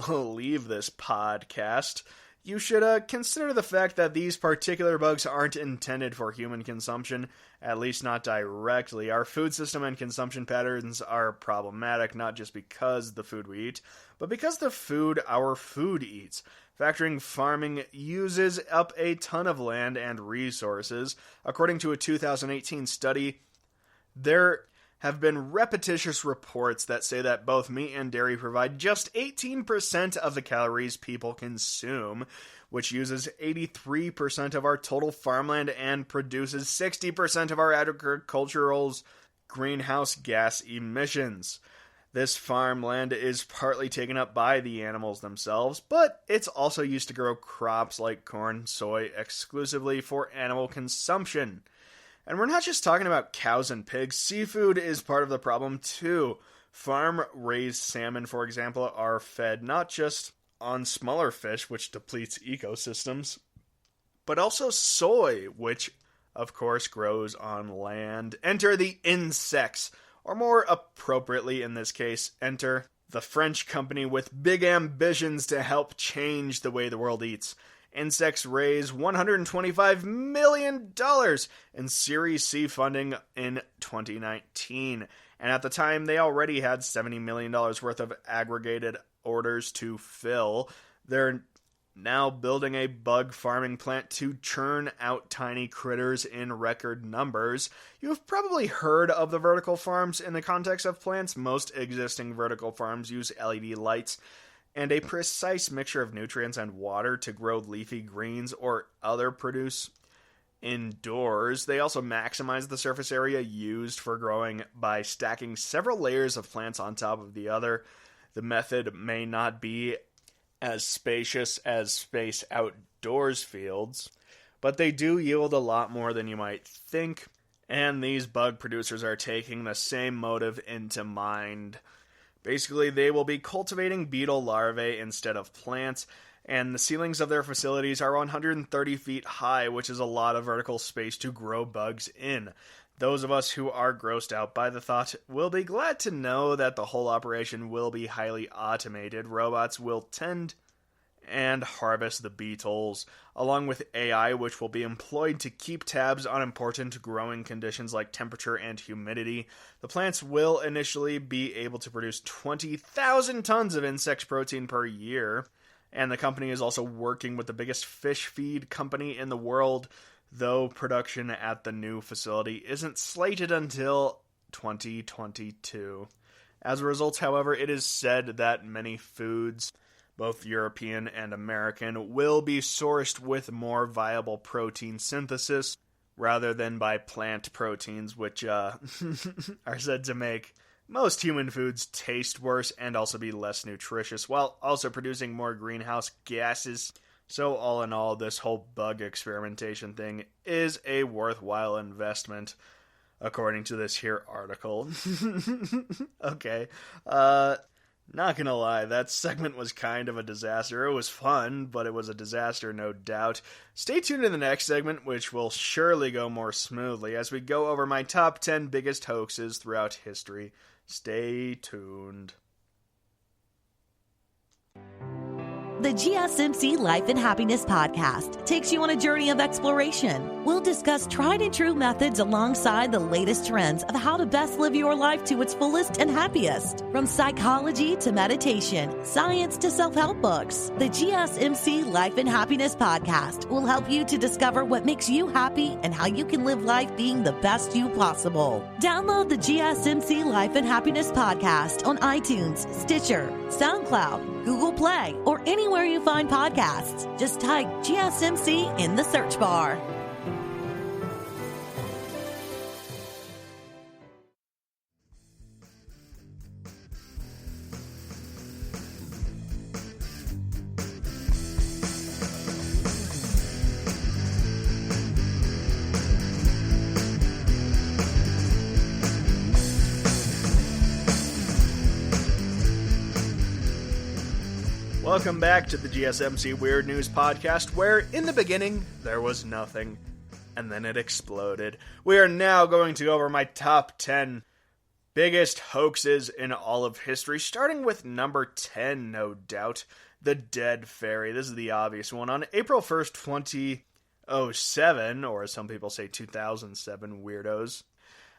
leave this podcast, you should consider the fact that these particular bugs aren't intended for human consumption, at least not directly. Our food system and consumption patterns are problematic, not just because the food we eat, but because the food our food eats. Factory farming uses up a ton of land and resources. According to a 2018 study, there have been repetitious reports that say that both meat and dairy provide just 18% of the calories people consume, which uses 83% of our total farmland and produces 60% of our agricultural's greenhouse gas emissions. This farmland is partly taken up by the animals themselves, but it's also used to grow crops like corn, soy, exclusively for animal consumption. And we're not just talking about cows and pigs. Seafood is part of the problem too. Farm-raised salmon, for example, are fed not just on smaller fish, which depletes ecosystems, but also soy, which, of course, grows on land. Enter the insects, or more appropriately in this case, enter the French company with big ambitions to help change the way the world eats. Insects raised $125 million in Series C funding in 2019, and at the time they already had $70 million worth of aggregated orders to fill. They're now building a bug farming plant to churn out tiny critters in record numbers. You've probably heard of the vertical farms in the context of plants. Most existing vertical farms use LED lights and a precise mixture of nutrients and water to grow leafy greens or other produce indoors. They also maximize the surface area used for growing by stacking several layers of plants on top of the other. The method may not be as spacious as space outdoors fields, but they do yield a lot more than you might think, and these bug producers are taking the same motive into mind. Basically, they will be cultivating beetle larvae instead of plants, and the ceilings of their facilities are 130 feet high, which is a lot of vertical space to grow bugs in. Those of us who are grossed out by the thought will be glad to know that the whole operation will be highly automated. Robots will tend and harvest the beetles, along with AI, which will be employed to keep tabs on important growing conditions like temperature and humidity. The plants will initially be able to produce 20,000 tons of insect protein per year, and the company is also working with the biggest fish feed company in the world, though production at the new facility isn't slated until 2022. As a result, however, it is said that many foods, both European and American, will be sourced with more viable protein synthesis rather than by plant proteins, which are said to make most human foods taste worse and also be less nutritious, while also producing more greenhouse gases. So all in all, this whole bug experimentation thing is a worthwhile investment, according to this here article. Okay, not gonna lie, that segment was kind of a disaster. It was fun, but it was a disaster, no doubt. Stay tuned in the next segment, which will surely go more smoothly, as we go over my top 10 biggest hoaxes throughout history. Stay tuned. The GSMC Life and Happiness podcast takes you on a journey of exploration. We'll discuss tried and true methods alongside the latest trends of how to best live your life to its fullest and happiest. From psychology to meditation, science to self-help books, the GSMC Life and Happiness podcast will help you to discover what makes you happy and how you can live life being the best you possible. Download the GSMC Life and Happiness podcast on iTunes, Stitcher, SoundCloud, Google Play, or anywhere you find podcasts. Just type GSMC in the search bar. Welcome back to the GSMC Weird News Podcast, where in the beginning there was nothing, and then it exploded. We are now going to go over my top 10 biggest hoaxes in all of history, starting with number 10, no doubt, the Dead Fairy. This is the obvious one. On April 1st, 2007, or as some people say 2007, weirdos,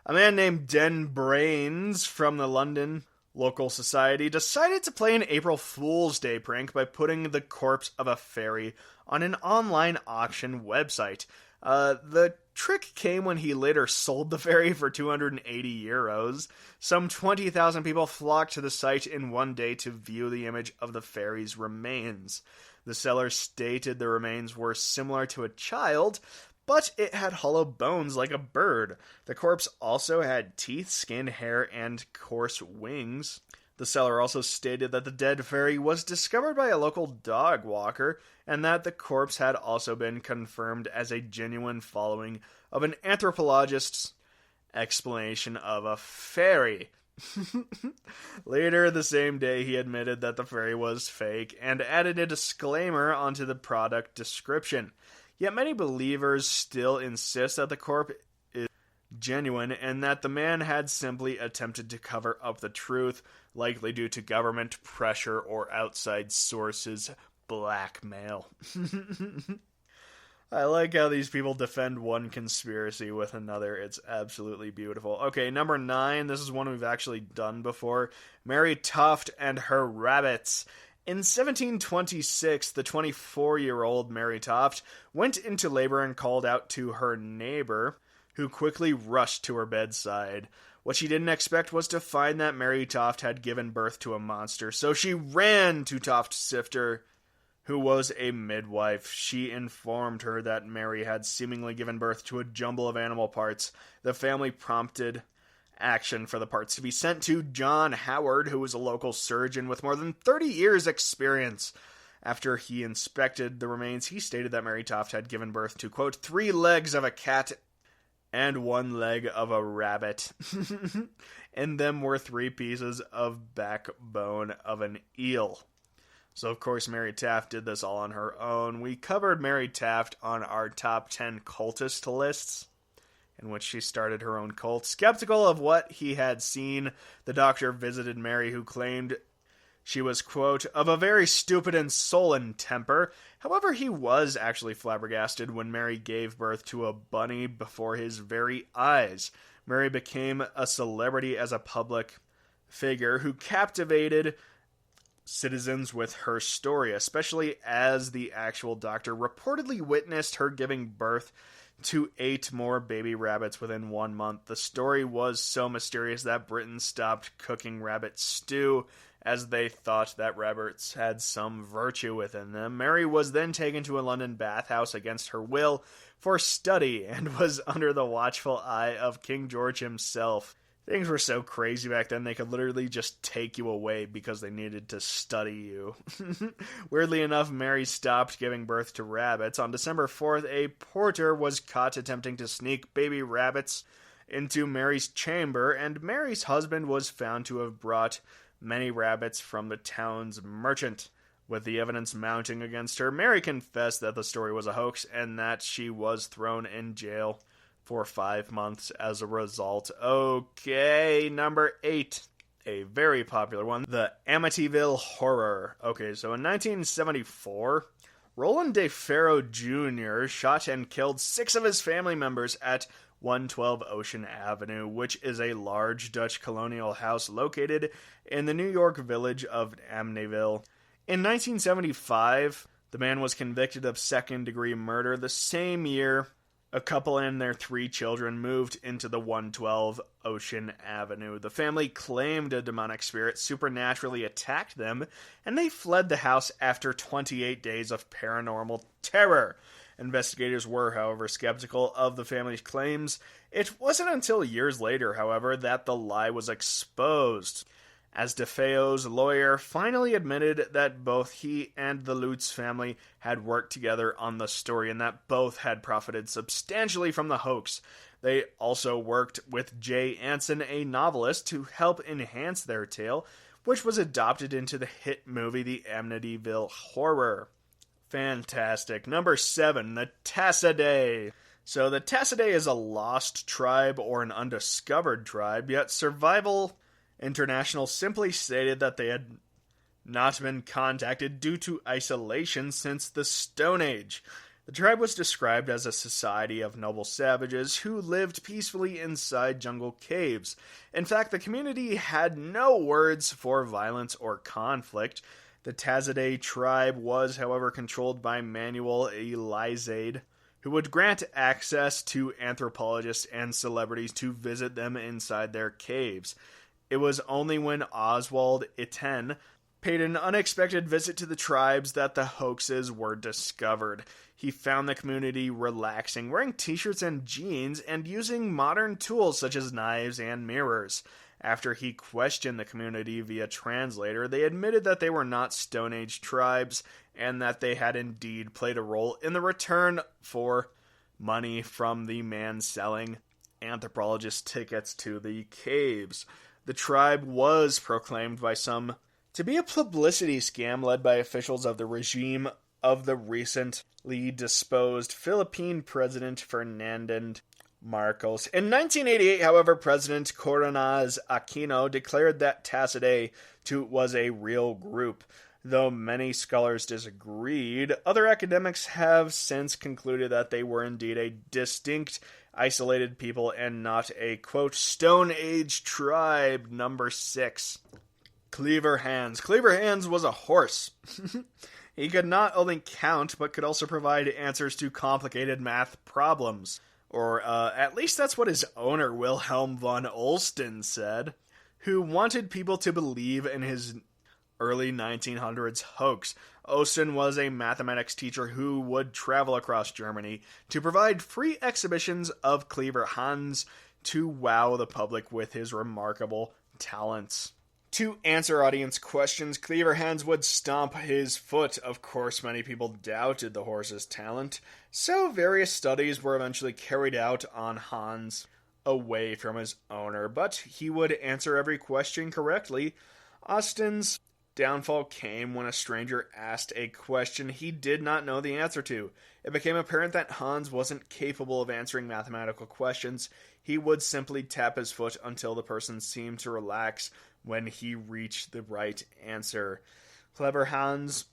a man named Den Brains from the London local society decided to play an April Fool's Day prank by putting the corpse of a fairy on an online auction website. The trick came when he later sold the fairy for €280. Some 20,000 people flocked to the site in one day to view the image of the fairy's remains. The seller stated the remains were similar to a child, but it had hollow bones like a bird. The corpse also had teeth, skin, hair, and coarse wings. The seller also stated that the dead fairy was discovered by a local dog walker, and that the corpse had also been confirmed as a genuine following of an anthropologist's explanation of a fairy. Later the same day, he admitted that the fairy was fake and added a disclaimer onto the product description. Yet many believers still insist that the corpse is genuine and that the man had simply attempted to cover up the truth, likely due to government pressure or outside sources' blackmail. I like how these people defend one conspiracy with another. It's absolutely beautiful. Okay, number 9. This is one we've actually done before. Mary Toft and her rabbits. In 1726, the 24-year-old Mary Toft went into labor and called out to her neighbor, who quickly rushed to her bedside. What she didn't expect was to find that Mary Toft had given birth to a monster, so she ran to Toft's sister, who was a midwife. She informed her that Mary had seemingly given birth to a jumble of animal parts. The family prompted action for the parts to be sent to John Howard, who was a local surgeon with more than 30 years' experience. After he inspected the remains, he stated that Mary Toft had given birth to, quote, 3 legs of a cat and 1 leg of a rabbit. In them were 3 pieces of backbone of an eel. So, of course, Mary Taft did this all on her own. We covered Mary Taft on our top 10 cultist lists, in which she started her own cult. Skeptical of what he had seen, the doctor visited Mary, who claimed she was, quote, of a very stupid and sullen temper. However, he was actually flabbergasted when Mary gave birth to a bunny before his very eyes. Mary became a celebrity as a public figure who captivated citizens with her story, especially as the actual doctor reportedly witnessed her giving birth to 8 more baby rabbits within 1 month. The story was so mysterious that Britain stopped cooking rabbit stew, as they thought that rabbits had some virtue within them. Mary was then taken to a London bathhouse against her will for study and was under the watchful eye of King George himself. Things were so crazy back then, they could literally just take you away because they needed to study you. Weirdly enough, Mary stopped giving birth to rabbits. On December 4th, a porter was caught attempting to sneak baby rabbits into Mary's chamber, and Mary's husband was found to have brought many rabbits from the town's merchant. With the evidence mounting against her, Mary confessed that the story was a hoax and that she was thrown in jail for 5 months as a result. Okay, number 8. A very popular one. The Amityville Horror. Okay, so in 1974, Roland DeFaro Jr. shot and killed 6 of his family members at 112 Ocean Avenue, which is a large Dutch colonial house located in the New York village of Amityville. In 1975, the man was convicted of second-degree murder. The same year, a couple and their 3 children moved into the 112 Ocean Avenue. The family claimed a demonic spirit supernaturally attacked them, and they fled the house after 28 days of paranormal terror. Investigators were, however, skeptical of the family's claims. It wasn't until years later, however, that the lie was exposed, as DeFeo's lawyer finally admitted that both he and the Lutz family had worked together on the story and that both had profited substantially from the hoax. They also worked with Jay Anson, a novelist, to help enhance their tale, which was adopted into the hit movie The Amityville Horror. Fantastic. Number 7, the Tassidae. So the Tassidae is a lost tribe or an undiscovered tribe, yet Survival International simply stated that they had not been contacted due to isolation since the Stone Age. The tribe was described as a society of noble savages who lived peacefully inside jungle caves. In fact, the community had no words for violence or conflict. The Tassidae tribe was, however, controlled by Manuel Elizade, who would grant access to anthropologists and celebrities to visit them inside their caves. It was only when Oswald Itten paid an unexpected visit to the tribes that the hoaxes were discovered. He found the community relaxing, wearing t-shirts and jeans, and using modern tools such as knives and mirrors. After he questioned the community via translator, they admitted that they were not Stone Age tribes and that they had indeed played a role in the return for money from the man selling anthropologist tickets to the caves. The tribe was proclaimed by some to be a publicity scam led by officials of the regime of the recently disposed Philippine President Ferdinand Marcos. In 1988, however, President Coronaz Aquino declared that Tassidae was a real group. Though many scholars disagreed, other academics have since concluded that they were indeed a distinct, isolated people and not a, quote, Stone Age tribe. Number 6. Cleaver Hands. Cleaver Hands was a horse. He could not only count, but could also provide answers to complicated math problems. Or, at least that's what his owner, Wilhelm von Olsten, said, who wanted people to believe in his early 1900s hoax. Olsten was a mathematics teacher who would travel across Germany to provide free exhibitions of Cleaver Hans to wow the public with his remarkable talents. To answer audience questions, Cleaver Hans would stomp his foot. Of course, many people doubted the horse's talent, so various studies were eventually carried out on Hans away from his owner, but he would answer every question correctly. Austin's downfall came when a stranger asked a question he did not know the answer to. It became apparent that Hans wasn't capable of answering mathematical questions. He would simply tap his foot until the person seemed to relax when he reached the right answer. Clever Hans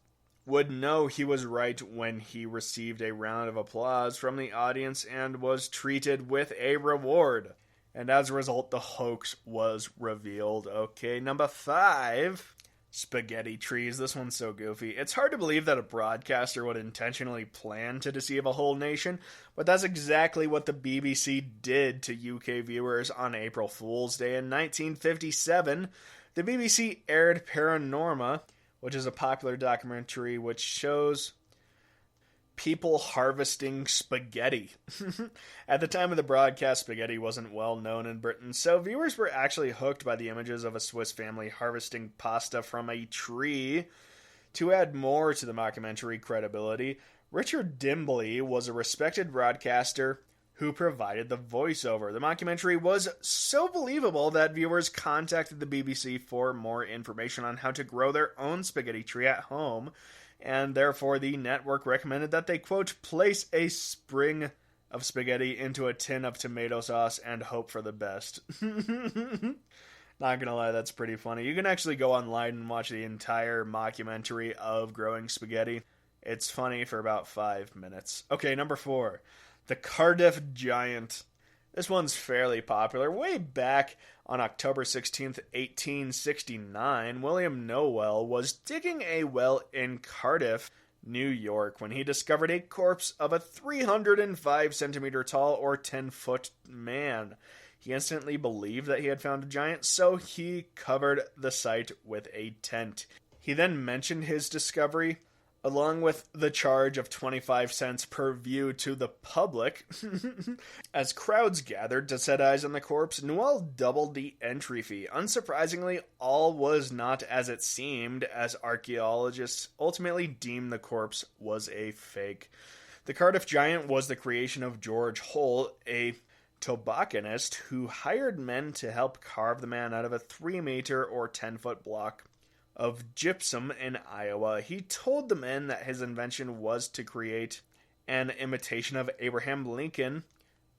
would know he was right when he received a round of applause from the audience and was treated with a reward. And as a result, the hoax was revealed. Okay, number 5. Spaghetti trees. This one's so goofy. It's hard to believe that a broadcaster would intentionally plan to deceive a whole nation, but that's exactly what the BBC did to UK viewers on April Fool's Day in 1957. The BBC aired Paranorma, which is a popular documentary which shows people harvesting spaghetti. At the time of the broadcast, spaghetti wasn't well known in Britain, so viewers were actually hooked by the images of a Swiss family harvesting pasta from a tree. To add more to the mockumentary credibility, Richard Dimbley was a respected broadcaster who provided the voiceover. The mockumentary was so believable that viewers contacted the BBC for more information on how to grow their own spaghetti tree at home, and therefore the network recommended that they, quote, place a spring of spaghetti into a tin of tomato sauce and hope for the best. Not gonna lie, that's pretty funny. You can actually go online and watch the entire mockumentary of growing spaghetti. It's funny for about 5 minutes. Okay, number 4. The Cardiff Giant. This one's fairly popular. Way back on October 16th, 1869, William Noel was digging a well in Cardiff, New York, when he discovered a corpse of a 305 centimeter tall or 10-foot man. He instantly believed that he had found a giant, so he covered the site with a tent. He then mentioned his discovery, along with the charge of 25 cents per view to the public. As crowds gathered to set eyes on the corpse, Noel doubled the entry fee. Unsurprisingly, all was not as it seemed, as archaeologists ultimately deemed the corpse was a fake. The Cardiff Giant was the creation of George Hull, a tobacconist who hired men to help carve the man out of a 3-meter or 10-foot block of gypsum in Iowa. He told the men that his invention was to create an imitation of Abraham Lincoln,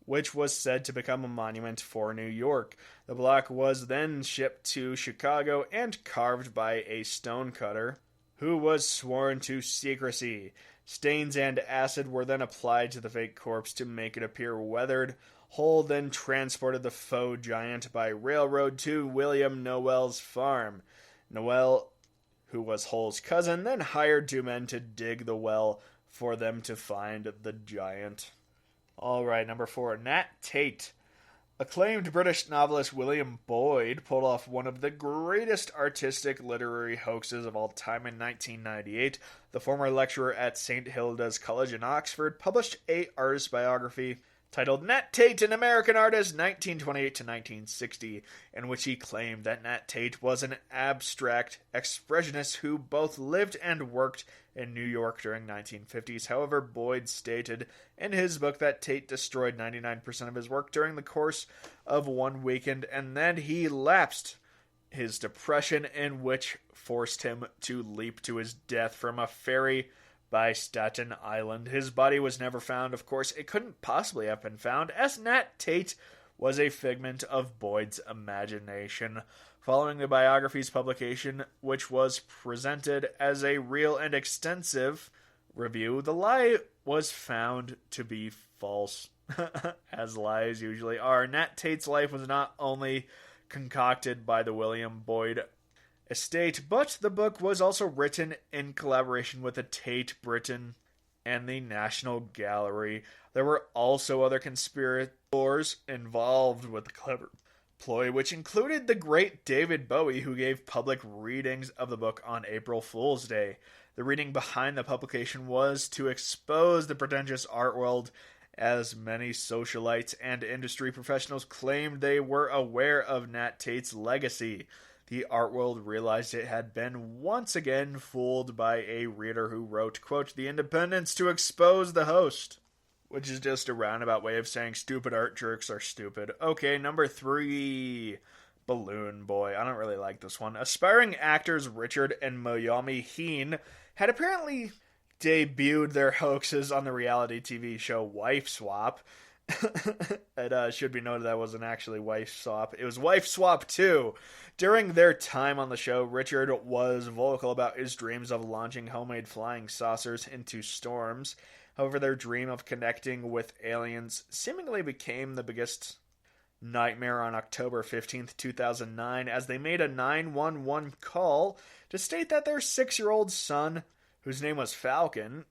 which was said to become a monument for New York. The block was then shipped to Chicago and carved by a stonecutter who was sworn to secrecy. Stains and acid were then applied to the fake corpse to make it appear weathered. Hull then transported the faux giant by railroad to William Noel's farm. Noel, who was Hull's cousin, then hired 2 men to dig the well for them to find the giant. Alright, number 4, Nat Tate. Acclaimed British novelist William Boyd pulled off one of the greatest artistic literary hoaxes of all time in 1998. The former lecturer at St. Hilda's College in Oxford published a artist biography titled Nat Tate, an American Artist, 1928 to 1960, in which he claimed that Nat Tate was an abstract expressionist who both lived and worked in New York during 1950s. However, Boyd stated in his book that Tate destroyed 99% of his work during the course of one weekend, and then he lapsed his depression, in which forced him to leap to his death from a ferry by Staten Island. His body was never found. Of course, it couldn't possibly have been found, as Nat Tate was a figment of Boyd's imagination. Following the biography's publication, which was presented as a real and extensive review, the lie was found to be false, as lies usually are. Nat Tate's life was not only concocted by the William Boyd estate, but the book was also written in collaboration with the Tate Britain and the National Gallery. There were also other conspirators involved with the clever ploy, which included the great David Bowie, who gave public readings of the book on April Fool's Day. The reading behind the publication was to expose the pretentious art world, as many socialites and industry professionals claimed they were aware of Nat Tate's legacy. The art world realized it had been once again fooled by a reader who wrote, quote, "The Independents to expose the host," which is just a roundabout way of saying stupid art jerks are stupid. Okay, number 3. Balloon Boy. I don't really like this one. Aspiring actors Richard and Miyomi Heen had apparently debuted their hoaxes on the reality TV show Wife Swap. It should be noted that wasn't actually Wife Swap. It was Wife Swap 2. During their time on the show, Richard was vocal about his dreams of launching homemade flying saucers into storms. However, their dream of connecting with aliens seemingly became the biggest nightmare on October 15th, 2009, as they made a 911 call to state that their 6-year-old son, whose name was Falcon,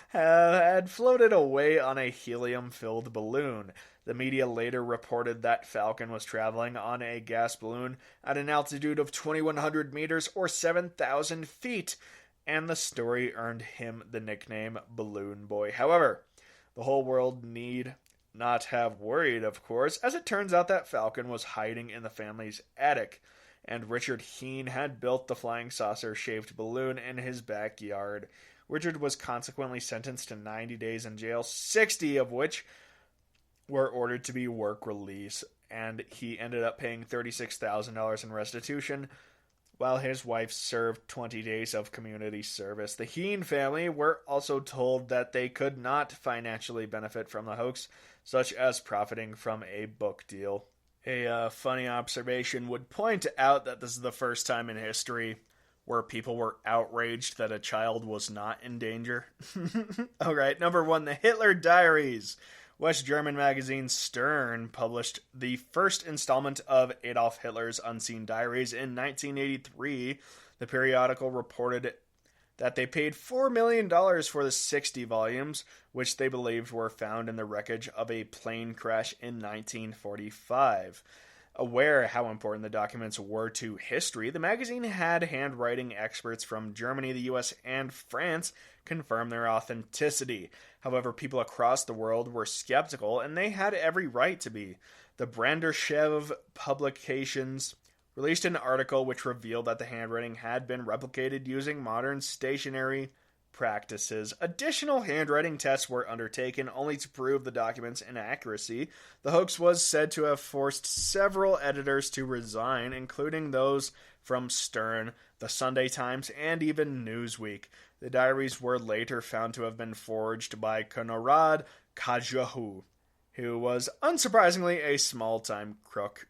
had floated away on a helium-filled balloon. The media later reported that Falcon was traveling on a gas balloon at an altitude of 2,100 meters or 7,000 feet, and the story earned him the nickname Balloon Boy. However, the whole world need not have worried, of course, as it turns out that Falcon was hiding in the family's attic, and Richard Heen had built the flying saucer-shaped balloon in his backyard. Richard was consequently sentenced to 90 days in jail, 60 of which were ordered to be work release, and he ended up paying $36,000 in restitution, while his wife served 20 days of community service. The Heen family were also told that they could not financially benefit from the hoax, such as profiting from a book deal. A funny observation would point out that this is the first time in history where people were outraged that a child was not in danger. Alright, number 1, the Hitler Diaries. West German magazine Stern published the first installment of Adolf Hitler's Unseen Diaries in 1983. The periodical reported that they paid $4 million for the 60 volumes, which they believed were found in the wreckage of a plane crash in 1945. Aware how important the documents were to history, the magazine had handwriting experts from Germany, the US, and France confirm their authenticity. However, people across the world were skeptical, and they had every right to be. The Brandershev publications released an article which revealed that the handwriting had been replicated using modern stationery practices. Additional handwriting tests were undertaken only to prove the document's inaccuracy. The hoax was said to have forced several editors to resign, including those from Stern, the Sunday Times, and even Newsweek. The diaries were later found to have been forged by Konrad Kajahu, who was, unsurprisingly, a small-time crook.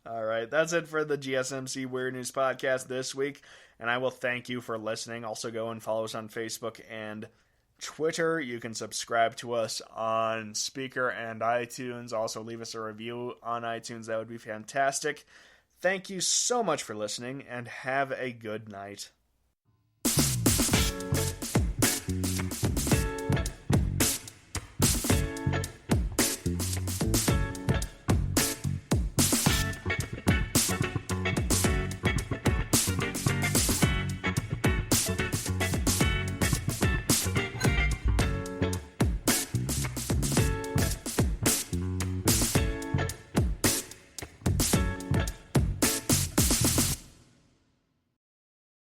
Alright, that's it for the GSMC Weird News Podcast this week, and I will thank you for listening. Also go and follow us on Facebook and Twitter. You can subscribe to us on Speaker and iTunes. Also leave us a review on iTunes. That would be fantastic. Thank you so much for listening, and have a good night.